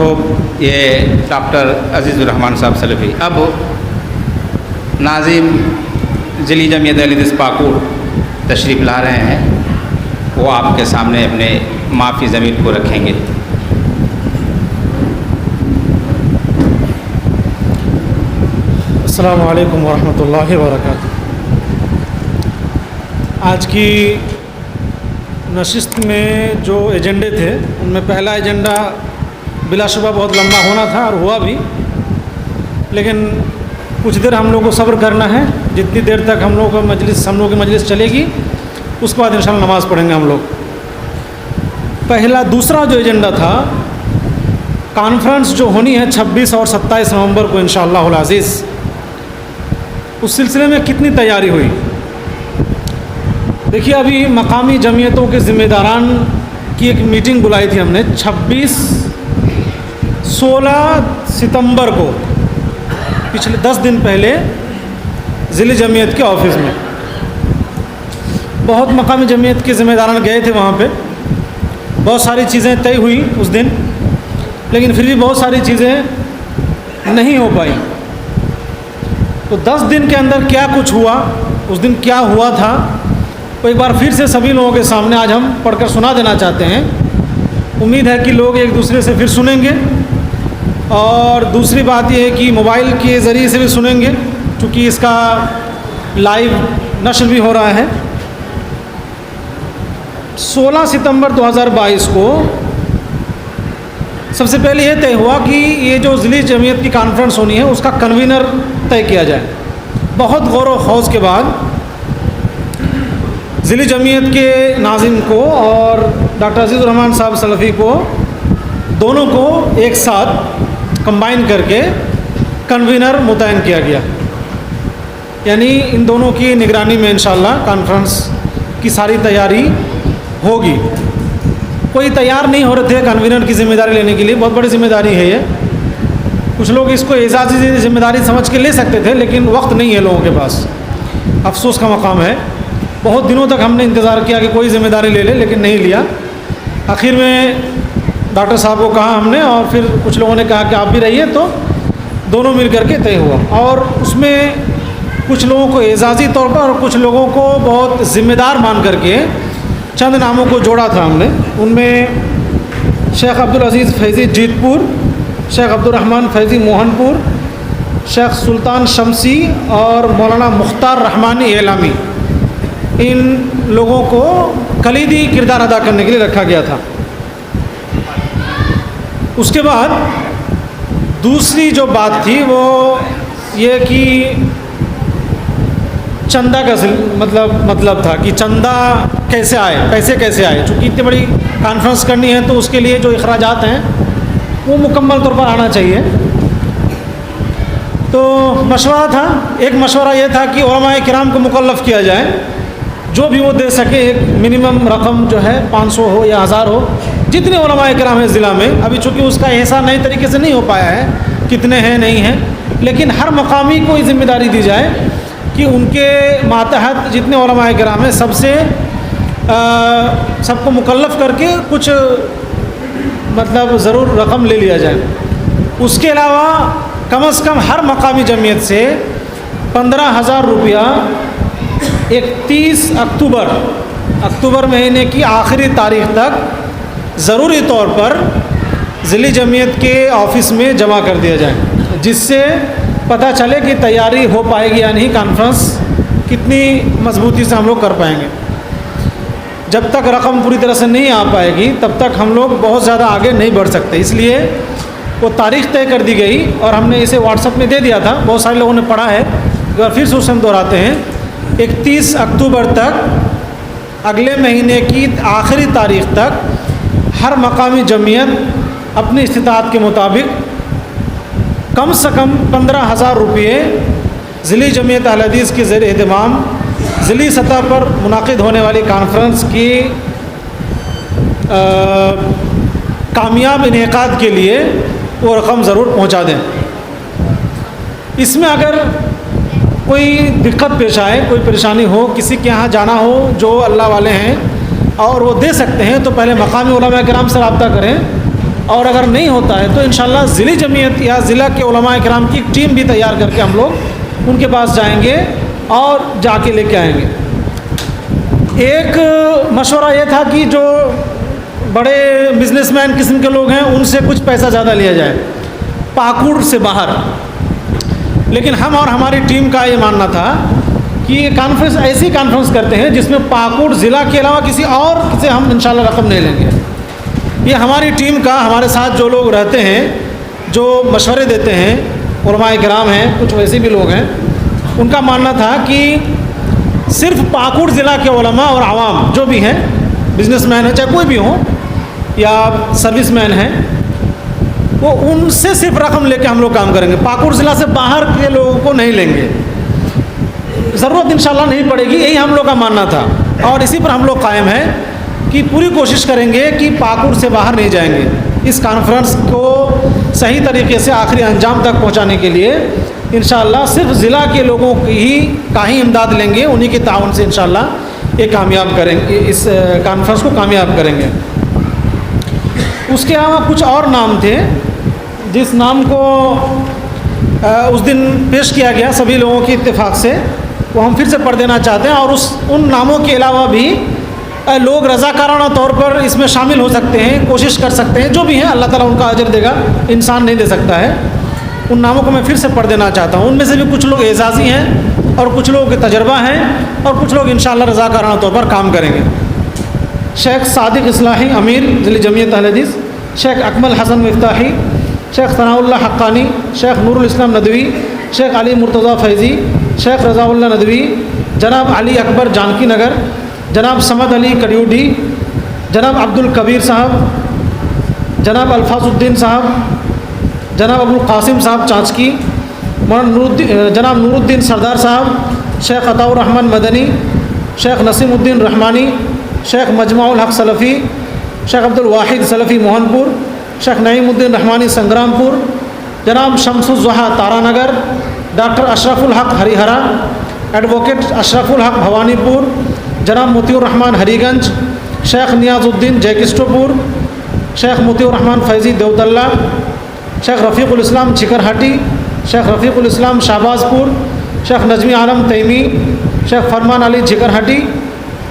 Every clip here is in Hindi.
खूब ये डॉक्टर अज़ीज़ुर्रहमान साहब सलफ़ी अब नाज़िम ज़िली जमीयत अहले हदीस पाकुड़ तशरीफ़ ला रहे हैं, वो आपके सामने अपने माफ़ी ज़मीर को रखेंगे। अस्सलामु अलैकुम वरहमतुल्लाहि वबरकातुहू। आज की नशिस्त में जो एजेंडे थे उनमें पहला एजेंडा बिलाशुबा बहुत लंबा होना था और हुआ भी, लेकिन कुछ देर हम लोग को सब्र करना है। जितनी देर तक हम लोग की मजलिस चलेगी उसके बाद इंशाअल्लाह नमाज़ पढ़ेंगे हम लोग। दूसरा जो एजेंडा था, कॉन्फ्रेंस जो होनी है 26 और 27 नवंबर को इंशाअल्लाहुल अज़ीज़, उस सिलसिले में कितनी तैयारी हुई। देखिए, अभी मकामी जमीयतों के ज़िम्मेदारान की एक मीटिंग बुलाई थी हमने 16 सितंबर को, पिछले 10 दिन पहले ज़िली जमीयत के ऑफिस में। बहुत मकामी जमीयत के ज़िम्मेदारान गए थे वहाँ पे। बहुत सारी चीज़ें तय हुई उस दिन, लेकिन फिर भी बहुत सारी चीज़ें नहीं हो पाई। तो 10 दिन के अंदर क्या कुछ हुआ, उस दिन क्या हुआ था, तो एक बार फिर से सभी लोगों के सामने आज हम पढ़कर सुना देना चाहते हैं। उम्मीद है कि लोग एक दूसरे से फिर सुनेंगे, और दूसरी बात यह है कि मोबाइल के ज़रिए से भी सुनेंगे, क्योंकि इसका लाइव नश्र भी हो रहा है। 16 सितंबर 2022 को सबसे पहले ये तय हुआ कि ये जो ज़िली जमीयत की कॉन्फ्रेंस होनी है उसका कन्वीनर तय किया जाए। बहुत गौर व खौज के बाद ज़िली जमीयत के नाज़िम को और डॉक्टर अज़ीज़ुर्रहमान साहब सलफ़ी को, दोनों को एक साथ कंबाइन करके कन्वीनर मुतयन किया गया। यानी इन दोनों की निगरानी में इंशाअल्लाह कॉन्फ्रेंस की सारी तैयारी होगी। कोई तैयार नहीं हो रहे थे कन्वीनर की ज़िम्मेदारी लेने के लिए, बहुत बड़ी ज़िम्मेदारी है ये। कुछ लोग इसको एजाज़ी ज़िम्मेदारी समझ के ले सकते थे, लेकिन वक्त नहीं है लोगों के पास। अफसोस का मकाम है। बहुत दिनों तक हमने इंतज़ार किया कि कोई ज़िम्मेदारी ले ले, लेकिन नहीं लिया। आखिर में डॉक्टर साहब को कहा हमने, और फिर कुछ लोगों ने कहा कि आप भी रहिए, तो दोनों मिल करके तय हुआ। और उसमें कुछ लोगों को एजाज़ी तौर पर और कुछ लोगों को बहुत ज़िम्मेदार मान करके चंद नामों को जोड़ा था हमने। उनमें शेख अब्दुल अज़ीज़ फैज़ी जीतपुर, शेख अब्दुर्रहमान फैज़ी मोहनपुर, शेख सुल्तान शमसी और मौलाना मुख्तार रहमानी एलामी, इन लोगों को कलीदी किरदार अदा करने के लिए रखा गया था। उसके बाद दूसरी जो बात थी वो ये कि चंदा का मतलब था कि चंदा कैसे आए, पैसे कैसे आए। चूँकि इतनी बड़ी कॉन्फ्रेंस करनी है तो उसके लिए जो अखराजात हैं वो मुकम्मल तौर पर आना चाहिए। तो मशवरा था, एक मशवरा ये था कि उलमाए किराम को मुकल्लफ़ किया जाए, जो भी वो दे सके। एक मिनिमम रकम जो है 500 हो या 1000 हो, जितने उलमाए किराम है ज़िला में। अभी चूँकि उसका एहसान नए तरीके से नहीं हो पाया है कितने हैं नहीं हैं, लेकिन हर मकामी को ये ज़िम्मेदारी दी जाए कि उनके मातहत जितने उलमाए किराम हैं सबको मुकल्लफ़ करके कुछ ज़रूर रकम ले लिया जाए। उसके अलावा कम से कम हर मकामी जमीयत से 15,000 रुपया 31 अक्टूबर महीने की आखिरी तारीख़ तक ज़रूरी तौर पर ज़िली जमीयत के ऑफ़िस में जमा कर दिया जाए, जिससे पता चले कि तैयारी हो पाएगी या नहीं, कॉन्फ्रेंस कितनी मजबूती से हम लोग कर पाएंगे। जब तक रकम पूरी तरह से नहीं आ पाएगी तब तक हम लोग बहुत ज़्यादा आगे नहीं बढ़ सकते। इसलिए वो तारीख़ तय कर दी गई और हमने इसे व्हाट्सएप में दे दिया था। बहुत सारे लोगों ने पढ़ा है, एक बार फिर से उसे हम दोहराते हैं। 31 अक्टूबर तक, अगले महीने की आखिरी तारीख़ तक हर मकामी जमीयत अपनी इस्तिताअत के मुताबिक कम से कम 15,000 रुपये ज़िली जमीयत अहले हदीस के ज़ेर एहतमाम ज़िली सतह पर मुनाकिद होने वाली कॉन्फ्रेंस की कामयाब इनेकाद के लिए वो रकम ज़रूर पहुंचा दें। इसमें अगर कोई दिक्कत पेश आए, कोई परेशानी हो, किसी के यहाँ जाना हो जो अल्लाह वाले हैं और वो दे सकते हैं, तो पहले मकामी उलमा किराम से रब्ता करें और अगर नहीं होता है तो इंशाल्लाह ज़िली जमीयत या ज़िला के उलमा किराम की टीम भी तैयार करके हम लोग उनके पास जाएंगे और जाके लेके आएंगे। एक मशवरा ये था कि जो बड़े बिजनेसमैन किस्म के लोग हैं उनसे कुछ पैसा ज़्यादा लिया जाए पाकुड़ से बाहर, लेकिन हम और हमारी टीम का ये मानना था कि ये कॉन्फ्रेंस ऐसी कॉन्फ्रेंस करते हैं जिसमें पाकुड़ ज़िला के अलावा किसी और से हम इंशाल्लाह रकम नहीं लेंगे। ये हमारी टीम का, हमारे साथ जो लोग रहते हैं, जो मशवरे देते हैं, उलमाए किराम हैं, कुछ वैसे भी लोग हैं, उनका मानना था कि सिर्फ पाकुड़ ज़िला के उलमा और आवाम जो भी हैं, बिजनेसमैन है चाहे कोई भी हो या सर्विसमैन हैं, वो उनसे सिर्फ रकम लेके हम लोग काम करेंगे, पाकुड़ ज़िला से बाहर के लोगों को नहीं लेंगे। ज़रूरत इंशाल्लाह नहीं पड़ेगी, यही हम लोग का मानना था और इसी पर हम लोग कायम हैं कि पूरी कोशिश करेंगे कि पाकुड़ से बाहर नहीं जाएंगे। इस कॉन्फ्रेंस को सही तरीके से आखिरी अंजाम तक पहुंचाने के लिए इंशाल्लाह सिर्फ ज़िला के लोगों का ही इमदाद लेंगे, उन्हीं के ताउन से इंशाल्लाह ये कामयाब करेंगे, इस कॉन्फ्रेंस को कामयाब करेंगे। उसके अलावा कुछ और नाम थे जिस नाम को उस दिन पेश किया गया सभी लोगों के इत्तेफाक से, वो हम फिर से पढ़ देना चाहते हैं। और उन नामों के अलावा भी लोग रज़ाकाराना तौर पर इसमें शामिल हो सकते हैं, कोशिश कर सकते हैं, जो भी हैं अल्लाह ताला उनका अजर देगा, इंसान नहीं दे सकता है। उन नामों को मैं फिर से पढ़ देना चाहता हूँ। उनमें से भी कुछ लोग एजाज़ी हैं और कुछ लोगों के तजर्बा हैं और कुछ लोग इंशाअल्लाह रज़ाकाराना तौर पर काम करेंगे। शेख सादिक इस्लाही अमीर ज़िली जमीयत अहले हदीस, शेख अकमल हसन मिफ्ताही, शेख सनाउल्लाह हक्कानी, शेख नूरुल इस्लाम नदवी, शेख अली मुर्तज़ा फैज़ी, शेख रज़ाउल्लाह नदवी, जनाब अली अकबर जानकी नगर, जनाब समद अली कडियूडी, जनाब अब्दुल कबीर साहब, जनाब अल्फाजुद्दीन साहब, जनाब अबुल कासिम साहब चाँचकी, जनाब नूरुद्दीन सरदार साहब, शेख अताउर रहमान मदनी, शेख नसीमुद्दीन रहमानी, शेख मजमाउल हक सलफ़ी, शेख अब्दुल वाहिद सलफ़ी मोहनपुर, शेख नईमुद्दीन रहमानी संग्रामपुर, जनाब शमसुज़्ज़हा तारानगर, डॉक्टर अशरफुल हक हरिहरा, एडवोकेट अशरफुल हक भवानीपुर, जनाब मोतियुर रहमान हरीगंज, शेख नियाज़ुद्दीन जयकिस्टोपुर, शेख मोतियुर रहमान फैज़ी देवदल्ला, शेख रफ़ीक़ुल इस्लाम चिकरहाटी, शेख रफ़ीक़ुल इस्लाम शाहबाजपुर, शेख नजमी आलम तैमी, शेख फरमान अली चिकरहाटी,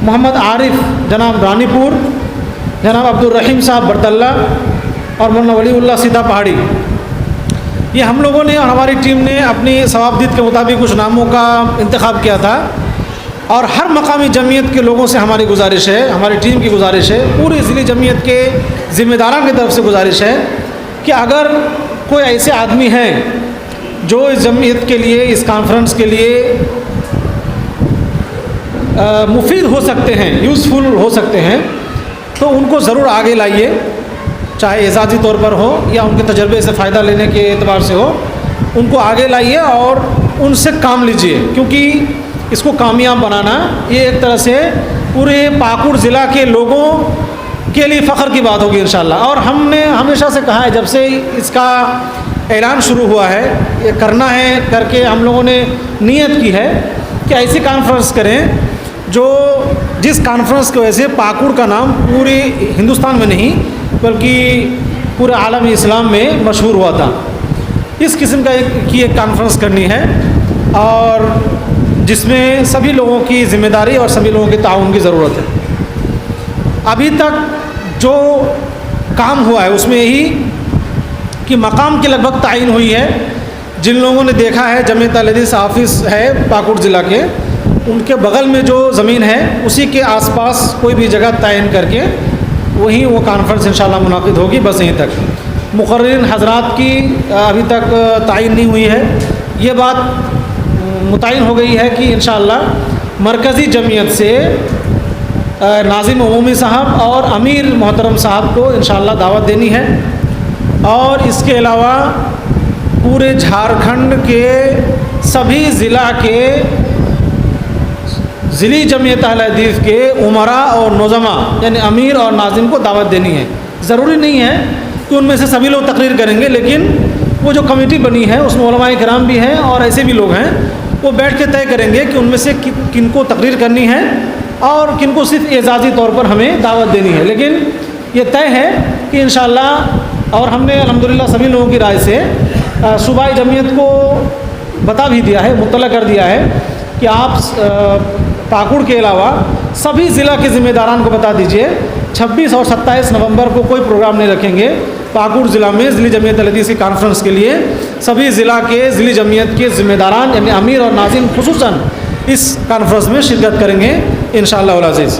मोहम्मद आरिफ जनाब रानीपुर, जनाब अब्दुल रहीम साहब बरदल्ला और मौलाना वलीउल्लाह सीधा पहाड़ी। ये हम लोगों ने और हमारी टीम ने अपनी सवाबदीद के मुताबिक कुछ नामों का इंतखाब किया था और हर मकामी जमीयत के लोगों से हमारी गुजारिश है, हमारी टीम की गुजारिश है, पूरी ज़िली जमीयत के ज़िम्मेदारों की तरफ से गुजारिश है कि अगर कोई ऐसे आदमी हैं जो इस जमीयत के लिए, इस कॉन्फ्रेंस के लिए मुफीद हो सकते हैं, यूज़फुल हो सकते हैं, तो उनको ज़रूर आगे लाइए, चाहे एजाज़ी तौर पर हो या उनके तजर्बे से फ़ायदा लेने के एतबार से हो, उनको आगे लाइए और उनसे काम लीजिए, क्योंकि इसको कामयाब बनाना ये एक तरह से पूरे पाकुड़ ज़िला के लोगों के लिए फ़ख्र की बात होगी इंशाअल्लाह। और हमने हमेशा से कहा है, जब से इसका ऐलान शुरू हुआ है, ये करना है करके हम लोगों ने नीयत की है कि ऐसी कॉन्फ्रेंस करें जो जिस कॉन्फ्रेंस की वजह से पाकुड़ का नाम पूरे हिंदुस्तान में नहीं बल्कि पूरे आलम इस्लाम में मशहूर हुआ था। इस किस्म की एक कॉन्फ्रेंस करनी है और जिसमें सभी लोगों की ज़िम्मेदारी और सभी लोगों के ताउन की ज़रूरत है। अभी तक जो काम हुआ है उसमें यही कि मकाम की लगभग तायीन हुई है। जिन लोगों ने देखा है जमीयत अहले हदीस ऑफिस है पाकुड़ ज़िला के, उनके बगल में जो ज़मीन है उसी के आसपास कोई भी जगह तयन करके वहीं वो कॉन्फ्रेंस इंशाल्लाह मुनाकिद होगी। बस यहीं तक मुक़र्रिरीन हज़रात की अभी तक तायीन नहीं हुई है। ये बात मुतय्यन हो गई है कि इंशाअल्लाह मरकज़ी जमीयत से नाज़िम उमूमी साहब और अमीर मोहतरम साहब को इंशाअल्लाह दावत देनी है। और इसके अलावा पूरे झारखंड के सभी ज़िला के ज़िली जमीयत अहले हदीस के उमरा और नौज़मा यानी अमीर और नाज़िम को दावत देनी है। ज़रूरी नहीं है कि उनमें से सभी लोग तकरीर करेंगे, लेकिन वो जो कमेटी बनी है उसमें उलमाए किराम भी हैं और ऐसे भी लोग हैं, वो बैठ के तय करेंगे कि उनमें से किनको तकरीर करनी है और किनको सिर्फ एजाज़ी तौर पर हमें दावत देनी है। लेकिन ये तय है कि इंशाअल्लाह और हमने अल्हम्दुलिल्लाह सभी लोगों की राय से सूबाई जमीयत को बता भी दिया है, मुत्तला कर दिया है कि आप पाकुड़ के अलावा सभी ज़िला के ज़िम्मेदारान को बता दीजिए 26 और 27 नवंबर को कोई प्रोग्राम नहीं रखेंगे पाकुड़ ज़िला में ज़िली जमीयत अल-हदीस की कॉन्फ्रेंस के लिए। सभी ज़िला के ज़िली जमीयत के ज़िम्मेदारान यानी अमीर और नाज़िम खुसूसन इस कॉन्फ्रेंस में शिरकत करेंगे इंशाअल्लाह उल अज़ीज़।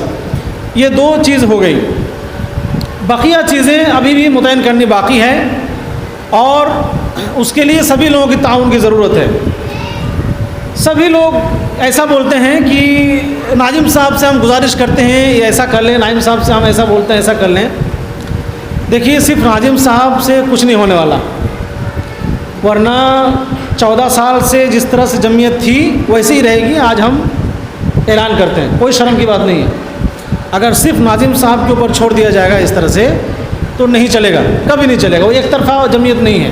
ये 2 चीज़ हो गई। बकिया चीज़ें अभी भी मुतय्यन करनी बाकी है और उसके लिए सभी लोगों की ताउन की ज़रूरत है। सभी लोग ऐसा बोलते हैं कि नाजिम साहब से हम गुजारिश करते हैं ये ऐसा कर लें, नाजिम साहब से हम ऐसा बोलते हैं ऐसा कर लें। देखिए सिर्फ नाजिम साहब से कुछ नहीं होने वाला, वरना 14 साल से जिस तरह से जमीयत थी वैसे ही रहेगी। आज हम ऐलान करते हैं, कोई शर्म की बात नहीं है। अगर सिर्फ नाजिम साहब के ऊपर छोड़ दिया जाएगा इस तरह से तो नहीं चलेगा, कभी नहीं चलेगा। वो एक तरफा जमीयत नहीं है,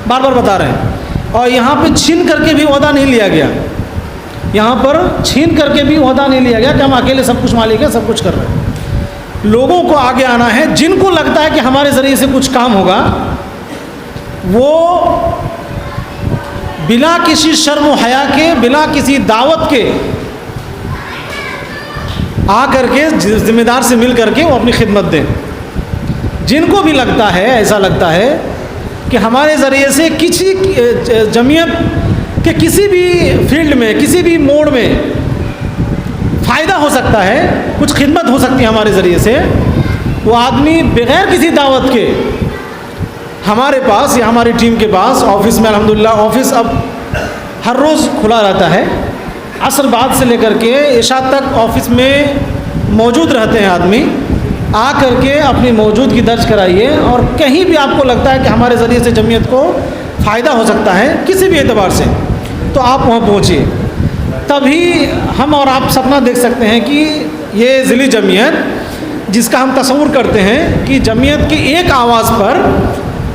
बार बार बता रहे हैं। और यहाँ पे छीन करके भी ओहदा नहीं लिया गया, यहाँ पर छीन करके भी ओहदा नहीं लिया गया कि हम अकेले सब कुछ मालिक हैं, सब कुछ कर रहे हैं। लोगों को आगे आना है, जिनको लगता है कि हमारे ज़रिए से कुछ काम होगा वो बिना किसी शर्म व हया के, बिना किसी दावत के आ करके ज़िम्मेदार से मिल करके वो अपनी खिदमत दें। जिनको भी लगता है, ऐसा लगता है कि हमारे ज़रिए से किसी जमीयत के किसी भी फील्ड में, किसी भी मोड़ में फ़ायदा हो सकता है, कुछ खिदमत हो सकती है हमारे ज़रिए से, वो आदमी बग़ैर किसी दावत के हमारे पास या हमारी टीम के पास ऑफ़िस में, अल्हम्दुलिल्लाह ऑफ़िस अब हर रोज़ खुला रहता है, असर बाद से लेकर के इशा तक ऑफ़िस में मौजूद रहते हैं। आदमी आ करके अपनी मौजूदगी दर्ज कराइए और कहीं भी आपको लगता है कि हमारे ज़रिए से जमीयत को फ़ायदा हो सकता है किसी भी एतबार से, तो आप वहाँ पहुँचिए। तभी हम और आप सपना देख सकते हैं कि ये ज़िली जमीयत जिसका हम तस्वुर करते हैं कि जमीयत की एक आवाज़ पर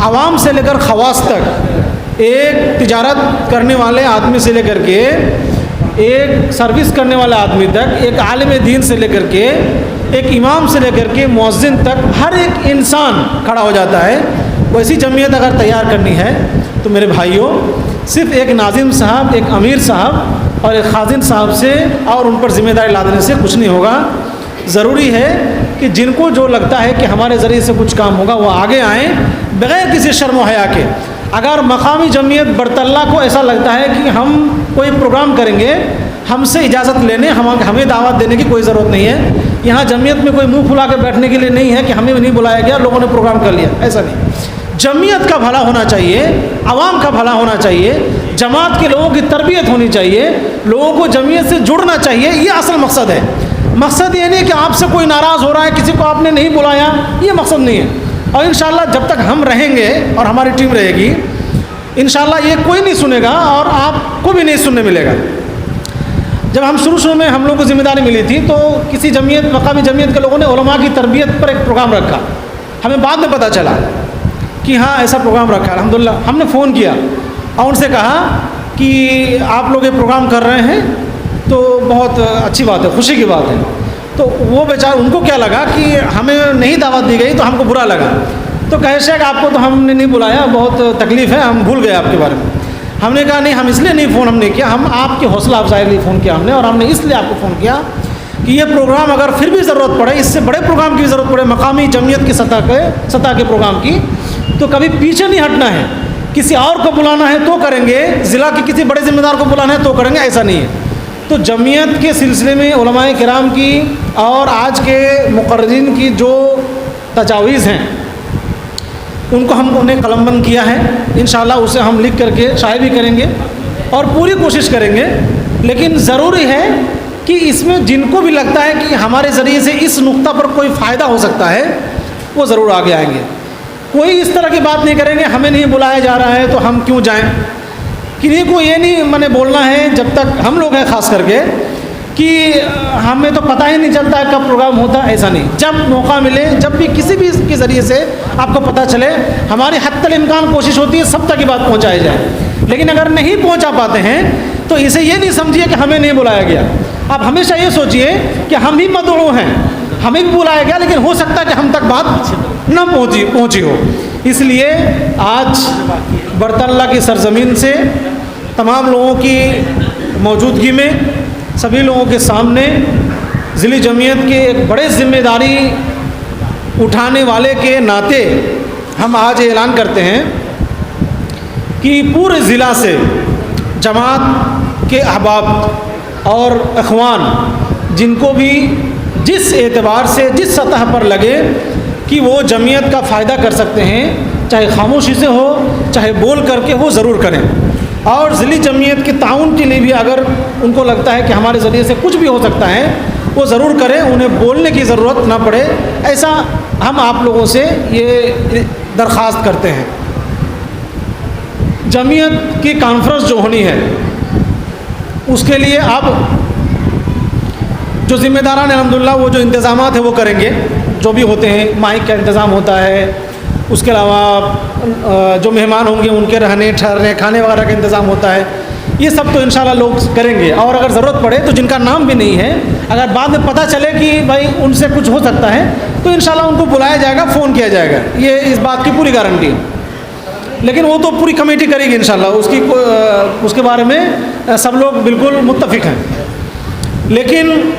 आवाम से लेकर खवास तक, एक तिजारत करने वाले आदमी से लेकर के एक सर्विस करने वाले आदमी तक, एक आलिम दीन से लेकर के एक इमाम से लेकर के मुअज्जिन तक हर एक इंसान खड़ा हो जाता है। वैसी जमीयत अगर तैयार करनी है तो मेरे भाइयों, सिर्फ एक नाजिम साहब, एक अमीर साहब और एक खाजिन साहब से और उन पर ज़िम्मेदारी लादने से कुछ नहीं होगा। ज़रूरी है कि जिनको जो लगता है कि हमारे ज़रिए से कुछ काम होगा वो आगे आएँ बग़ैर किसी शर्म व हया के। अगर मकामी जमीयत बरतल्ला को ऐसा लगता है कि हम कोई प्रोग्राम करेंगे, हमसे इजाज़त लेने, हमें दावत देने की कोई ज़रूरत नहीं है। यहाँ जमीयत में कोई मुंह फुला के बैठने के लिए नहीं है कि हमें नहीं बुलाया गया, लोगों ने प्रोग्राम कर लिया, ऐसा नहीं। जमीयत का भला होना चाहिए, आवाम का भला होना चाहिए, जमात के लोगों की तरबियत होनी चाहिए, लोगों को जमीयत से जुड़ना चाहिए, ये असल मकसद है। मकसद ये नहीं कि आपसे कोई नाराज़ हो रहा है, किसी को आपने नहीं बुलाया, ये मकसद नहीं है। और इंशाअल्लाह जब तक हम रहेंगे और हमारी टीम रहेगी, इंशाअल्लाह ये कोई नहीं सुनेगा और आपको भी नहीं सुनने मिलेगा। जब हम शुरू में हम लोग को ज़िम्मेदारी मिली थी तो किसी जमीयत, मकामी जमीयत के लोगों ने उलमा की तरबियत पर एक प्रोग्राम रखा। हमें बाद में पता चला कि हाँ ऐसा प्रोग्राम रखा है। अल्हम्दुलिल्लाह हमने फ़ोन किया और उनसे कहा कि आप लोग ये प्रोग्राम कर रहे हैं तो बहुत अच्छी बात है, खुशी की बात है। तो वो बेचारे, उनको क्या लगा कि हमें नहीं दावत दी गई तो हमको बुरा लगा। तो कहे शेख आपको तो हमने नहीं बुलाया, बहुत तकलीफ़ है, हम भूल गए आपके बारे में। हमने कहा नहीं, हम इसलिए नहीं फ़ोन हमने किया, हम आपकी हौसला अफजाई के लिए फ़ोन किया हमने, और हमने इसलिए आपको फ़ोन किया कि ये प्रोग्राम अगर फिर भी ज़रूरत पड़े, इससे बड़े प्रोग्राम की ज़रूरत पड़े, मकामी जमीयत की सतह के प्रोग्राम की, तो कभी पीछे नहीं हटना है। किसी और को बुलाना है तो करेंगे, ज़िला के किसी बड़े ज़िम्मेदार को बुलाना है तो करेंगे, ऐसा नहीं है। तो जमीयत के सिलसिले में उलमाए किराम की और आज के मुक़र्रिरीन की जो तजावीज़ हैं उनको हमने कलमबंद किया है। इंशाअल्लाह उसे हम लिख करके शाये भी करेंगे और पूरी कोशिश करेंगे। लेकिन ज़रूरी है कि इसमें जिनको भी लगता है कि हमारे ज़रिए से इस नुक्ता पर कोई फ़ायदा हो सकता है वो ज़रूर आगे आएंगे। कोई इस तरह की बात नहीं करेंगे हमें नहीं बुलाया जा रहा है तो हम क्यों जाएं। किसी को ये नहीं मैंने बोलना है, जब तक हम लोग हैं ख़ास करके, कि हमें तो पता ही नहीं चलता है कब प्रोग्राम होता है, ऐसा नहीं। जब मौका मिले, जब भी किसी भी के ज़रिए से आपको पता चले, हमारी हत्तल इम्कान कोशिश होती है सब तक की बात पहुँचाई जाए। लेकिन अगर नहीं पहुँचा पाते हैं तो इसे ये नहीं समझिए कि हमें नहीं बुलाया गया। आप हमेशा ये सोचिए कि हम भी मदऊ हैं, हमें भी बुलाया गया, लेकिन हो सकता है कि हम तक बात न पहुँची हो। इसलिए आज बरतल्ला की सरजमीन से तमाम लोगों की मौजूदगी में सभी लोगों के सामने ज़िली जमीयत के एक बड़े ज़िम्मेदारी उठाने वाले के नाते हम आज ऐलान करते हैं कि पूरे ज़िला से जमात के अहबाब और अखवान जिनको भी जिस एतबार से जिस सतह पर लगे कि वो जमीयत का फ़ायदा कर सकते हैं, चाहे खामोशी से हो चाहे बोल करके वो ज़रूर करें। और ज़िली जमीयत के ताउन के लिए भी अगर उनको लगता है कि हमारे ज़रिए से कुछ भी हो सकता है वो ज़रूर करें, उन्हें बोलने की ज़रूरत ना पड़े, ऐसा हम आप लोगों से ये दरख्वास्त करते हैं। जमीयत की कॉन्फ्रेंस जो होनी है उसके लिए अब जो ज़िम्मेदारान अल्हम्दुलिल्लाह वो जो इंतज़ामात है वो करेंगे, जो भी होते हैं, माइक का इंतज़ाम होता है, उसके अलावा जो मेहमान होंगे उनके रहने ठहरने खाने वगैरह का इंतज़ाम होता है, ये सब तो इंशाल्लाह लोग करेंगे। और अगर ज़रूरत पड़े तो जिनका नाम भी नहीं है, अगर बाद में पता चले कि भाई उनसे कुछ हो सकता है तो इंशाल्लाह उनको बुलाया जाएगा, फ़ोन किया जाएगा, ये इस बात की पूरी गारंटी है। लेकिन वो तो पूरी कमेटी करेगी इंशाल्लाह, उसके बारे में सब लोग बिल्कुल मुत्तफ़िक हैं। लेकिन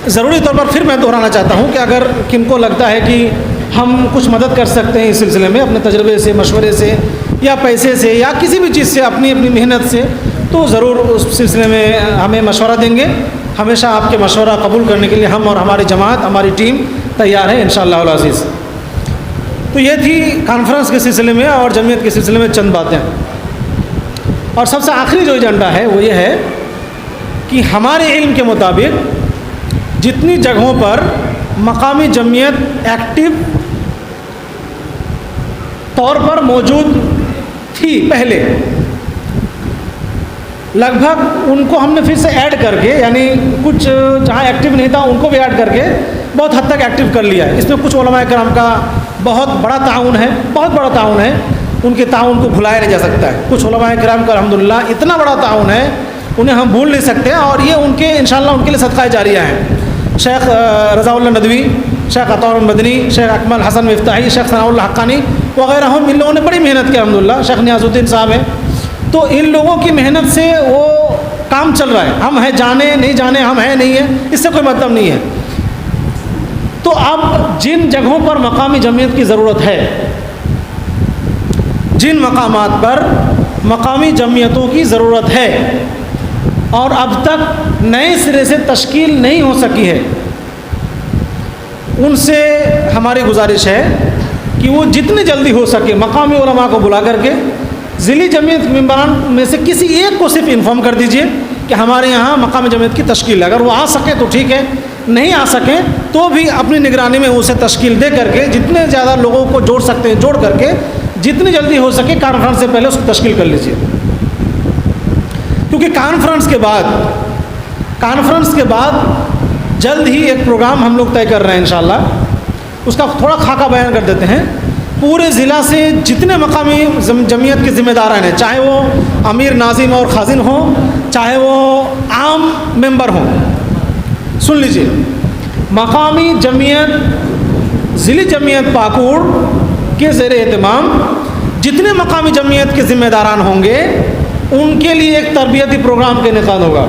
ज़रूरी तौर पर फिर मैं दोहराना चाहता हूँ कि अगर किनको लगता है कि हम कुछ मदद कर सकते हैं इस सिलसिले में अपने तजर्बे से, मशवरे से या पैसे से या किसी भी चीज़ से, अपनी अपनी मेहनत से, तो ज़रूर उस सिलसिले में हमें मशवरा देंगे। हमेशा आपके मशवरा कबूल करने के लिए हम और हमारी जमात, हमारी टीम तैयार है इंशाअल्लाह अल अज़ीज़। तो ये थी कॉन्फ्रेंस के सिलसिले में और जमीयत के सिलसिले में चंद बातें। और सबसे आखिरी जो एजेंडा है वो ये है कि हमारे इल्म के मुताबिक जितनी जगहों पर मकामी जमीयत एक्टिव तौर पर मौजूद थी पहले, लगभग उनको हमने फिर से ऐड करके, यानी कुछ जहाँ एक्टिव नहीं था उनको भी ऐड करके बहुत हद तक एक्टिव कर लिया है। इसमें कुछ उलमा किराम का बहुत बड़ा ताउन है, बहुत बड़ा ताउन है, उनके ताउन को भुलाया नहीं जा सकता है। कुछ उलमा किराम का अल्हम्दुलिल्लाह इतना बड़ा ताउन है, उन्हें हम भूल नहीं सकते और ये उनके इंशाअल्लाह उनके लिए सदका जारिया है। शेख रज़ाउल्लाह नदवी, शेख अताउर मदनी, शेख अकमल हसन मिफ्ताही, शेख सनाउल्लाह हक्कानी वगैरह हम इन लोगों ने बड़ी मेहनत की अल्हम्दुलिल्लाह। शेख नियाज़ुद्दीन साहब हैं, तो इन लोगों की मेहनत से वो काम चल रहा है। हम हैं जाने नहीं जाने, हम हैं नहीं है, इससे कोई मतलब नहीं है। तो अब जिन जगहों पर मकामी जमीयत की ज़रूरत है, जिन मकामात पर मकामी जमीयतों की ज़रूरत है और अब तक नए सिरे से तश्कील नहीं हो सकी है, उनसे हमारी गुजारिश है कि वो जितनी जल्दी हो सके मकामी उलमा को बुला करके ज़िली जमीयत मेंबरान में से किसी एक को सिर्फ इन्फॉर्म कर दीजिए कि हमारे यहाँ मकामी जमीयत की तश्कील है। अगर वो आ सके तो ठीक है, नहीं आ सके तो भी अपनी निगरानी में उसे तश्कील दे करके जितने ज़्यादा लोगों को जोड़ सकते हैं जोड़ करके जितनी जल्दी हो सके कॉन्फ्रेंस से पहले उसको तश्कील कर लीजिए। क्योंकि कॉन्फ्रेंस के बाद जल्द ही एक प्रोग्राम हम लोग तय कर रहे हैं इंशाअल्लाह। उसका थोड़ा खाका बयान कर देते हैं। पूरे ज़िला से जितने मकामी जमीयत के ज़िम्मेदार हैं, चाहे वो अमीर नाजिम और खाजिन हों, चाहे वो आम मेंबर हों, सुन लीजिए, मकामी जमीयत ज़िली जमीयत पाकुड़ के ज़ेर एहतमाम जितने मकामी जमीयत के ज़िम्मेदारान होंगे उनके लिए एक तरबियती प्रोग्राम का इनेकाद होगा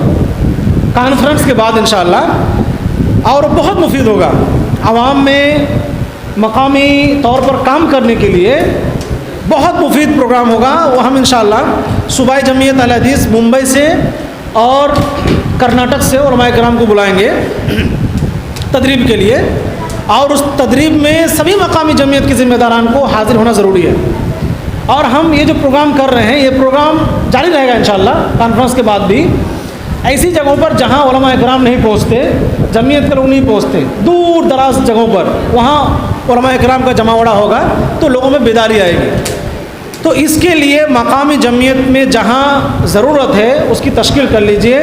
कॉन्फ्रेंस के बाद इंशाअल्लाह, और बहुत मुफीद होगा। आवाम में मकामी तौर पर काम करने के लिए बहुत मुफीद प्रोग्राम होगा। वो हम इंशाअल्लाह सूबाई जमीयत अहले हदीस मुंबई से और कर्नाटक से उलमाए किराम को बुलाएंगे तदरीब के लिए, और उस तदरीब में सभी मकामी जमीयत के ज़िम्मेदारान को हाजिर होना ज़रूरी है। और हम ये जो प्रोग्राम कर रहे हैं ये प्रोग्राम जारी रहेगा इंशाअल्लाह कॉन्फ्रेंस के बाद भी। ऐसी जगहों पर जहाँ उलमा इकराम नहीं पहुँचते, जमीयत के लोग नहीं पहुँचते, दूर दराज जगहों पर वहाँ उलमा इकराम का जमावड़ा होगा तो लोगों में बेदारी आएगी। तो इसके लिए मकामी जमीयत में जहाँ ज़रूरत है उसकी तश्कील कर लीजिए।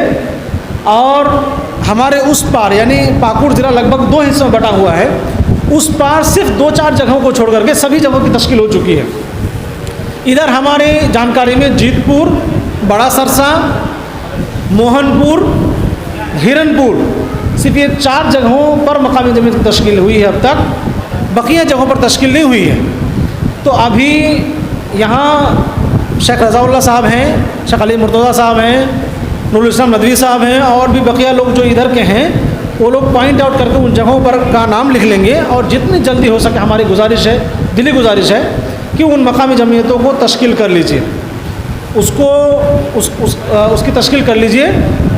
और हमारे उस पार यानी पाकुड़ ज़िला लगभग 2 हिस्सों में बटा हुआ है, उस पार सिर्फ 2-4 जगहों को छोड़ करके सभी जगहों की तश्कील हो चुकी है। इधर हमारे जानकारी में जीतपुर, बड़ा सरसा, मोहनपुर, हिरनपुर, सिर्फ ये 4 जगहों पर मकामी जमीयत की तश्कील हुई है अब तक, बकिया जगहों पर तश्कील नहीं हुई है। तो अभी यहाँ शेख रज़ाउल्लाह साहब हैं, शेख अली मुर्तज़ा साहब हैं, नूरुल इस्लाम नदवी साहब हैं और भी बकिया लोग जो इधर के हैं, वो लोग पॉइंट आउट करके उन जगहों पर का नाम लिख लेंगे। और जितनी जल्दी हो सके हमारी गुजारिश है, दिली गुजारिश है कि उन मकामी जमीयतों को तश्कील कर लीजिए, उसकी तश्कील कर लीजिए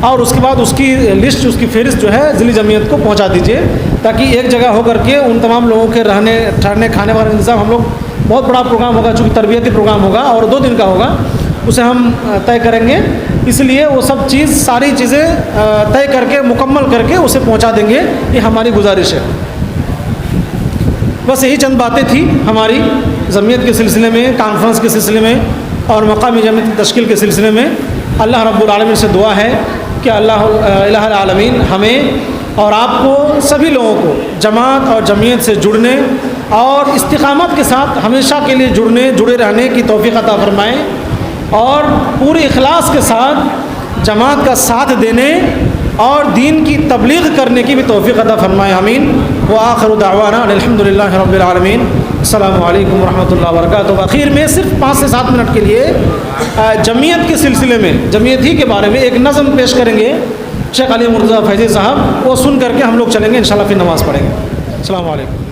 और उसके बाद उसकी लिस्ट, उसकी फ़हरिस्त जो है ज़िली जमीयत को पहुंचा दीजिए, ताकि एक जगह हो करके उन तमाम लोगों के रहने ठहरने खाने वाला इंतज़ाम, हम लोग बहुत बड़ा प्रोग्राम होगा, चूँकि तरबियती प्रोग्राम होगा और 2 दिन का होगा, उसे हम तय करेंगे। इसलिए वो सब चीज़, सारी चीज़ें तय करके मुकम्मल करके उसे पहुंचा देंगे, ये हमारी गुजारिश है। बस यही चंद बातें थी हमारी जमीयत के सिलसिले में, कॉन्फ्रेंस के सिलसिले में और मकामी जमीयत की तश्कील के सिलसिले में। अल्लाह रब्बुल आलमीन से दुआ है कि अल्लाह इलाहुल आलमीन हमें और आपको, सभी लोगों को जमात और जमीयत से जुड़ने और इस्तिकामत के साथ हमेशा के लिए जुड़े रहने की तौफीक अता फरमाएँ और पूरे इखलास के साथ जमात का साथ देने और दीन की तबलीग करने की भी तौफीक अता फरमाए। आमीन। व आखिरु दावाना अल्हम्दुलिल्लाहि रब्बिल आलमीन। अस्सलामु अलैकुम वरहमतुल्लाहि वबरकातुहू। आखिर में सिर्फ 5 से 7 मिनट के लिए जमीयत के सिलसिले में, जमीयत ही के बारे में एक नज़म पेश करेंगे शेख अली मुर्तज़ा फैज़ी साहब, वो सुन करके हम लोग चलेंगे इंशाल्लाह, फिर नमाज़ पढ़ेंगे। अस्सलामु अलैकुम।